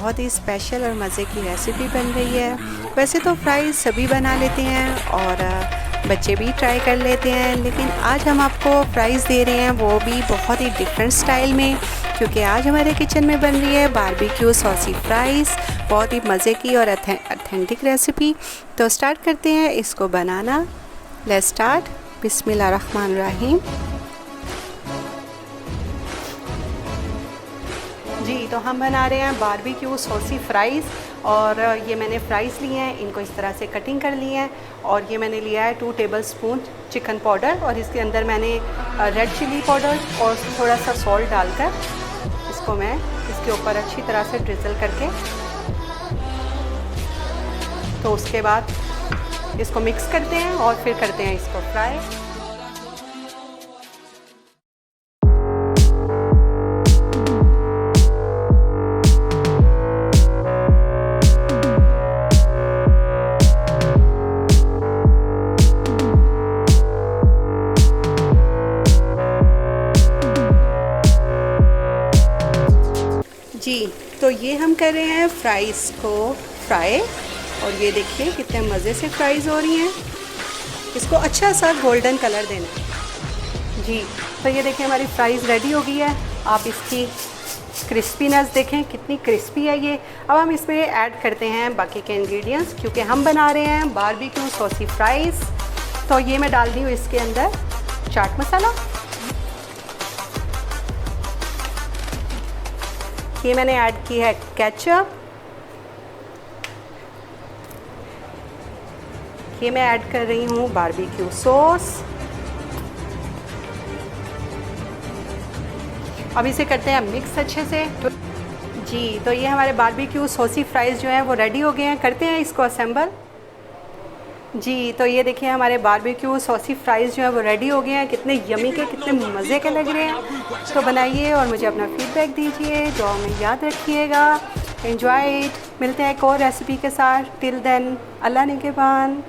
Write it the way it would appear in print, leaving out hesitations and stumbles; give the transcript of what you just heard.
बहुत ही स्पेशल और मज़े की रेसिपी बन रही है। वैसे तो फ्राइज़ सभी बना लेते हैं और बच्चे भी ट्राई कर लेते हैं, लेकिन आज हम आपको फ्राइज़ दे रहे हैं, वो भी बहुत ही डिफरेंट स्टाइल में, क्योंकि आज हमारे किचन में बन रही है बारबेक्यू सॉसी फ्राइज़। बहुत ही मज़े की और ऑथेंटिक रेसिपी। तो स्टार्ट करते हैं इसको बनाना। Let's start. बिस्मिल्लाहिर्रहमानिर्रहीम। जी, तो हम बना रहे हैं बारबेक्यू सॉसी फ्राइज़। और ये मैंने फ़्राइज़ लिए हैं, इनको इस तरह से कटिंग कर ली है। और ये मैंने लिया है 2 टेबलस्पून चिकन पाउडर, और इसके अंदर मैंने रेड चिली पाउडर और थोड़ा सा सॉल्ट डालकर इसको मैं इसके ऊपर अच्छी तरह से ड्रिज़ल करके, तो उसके बाद इसको मिक्स करते हैं और फिर करते हैं इसको फ्राई। जी, तो ये हम कर रहे हैं फ्राइज़ को फ्राई, और ये देखिए कितने मज़े से फ्राइज़ हो रही हैं। इसको अच्छा सा गोल्डन कलर देना है। जी, तो ये देखिए हमारी फ्राइज़ रेडी हो गई है। आप इसकी क्रिस्पीनेस देखें कितनी क्रिस्पी है ये। अब हम इसमें ऐड करते हैं बाकी के इंग्रेडिएंट्स, क्योंकि हम बना रहे हैं बारबेक्यू सॉसी फ्राइज़। तो ये मैं डाल दी हूँ इसके अंदर चाट मसाला। ये मैंने ऐड की है केचप। ये मैं ऐड कर रही हूँ बारबेक्यू सॉस। अब इसे करते हैं मिक्स अच्छे से। जी, तो ये हमारे बारबेक्यू सॉसी फ्राइज़ जो हैं वो रेडी हो गए हैं। करते हैं इसको असेंबल। जी, तो ये देखिए हमारे बारबेक्यू सॉसी फ्राइज़ जो हैं वो रेडी हो गए हैं। कितने यमी के, कितने मज़े के लग रहे हैं। तो बनाइए और मुझे अपना फीडबैक दीजिए, दुआ में याद रखिएगा। Enjoy it. मिलते हैं एक और रेसिपी के साथ। टिल देन, अल्लाह निगहबान।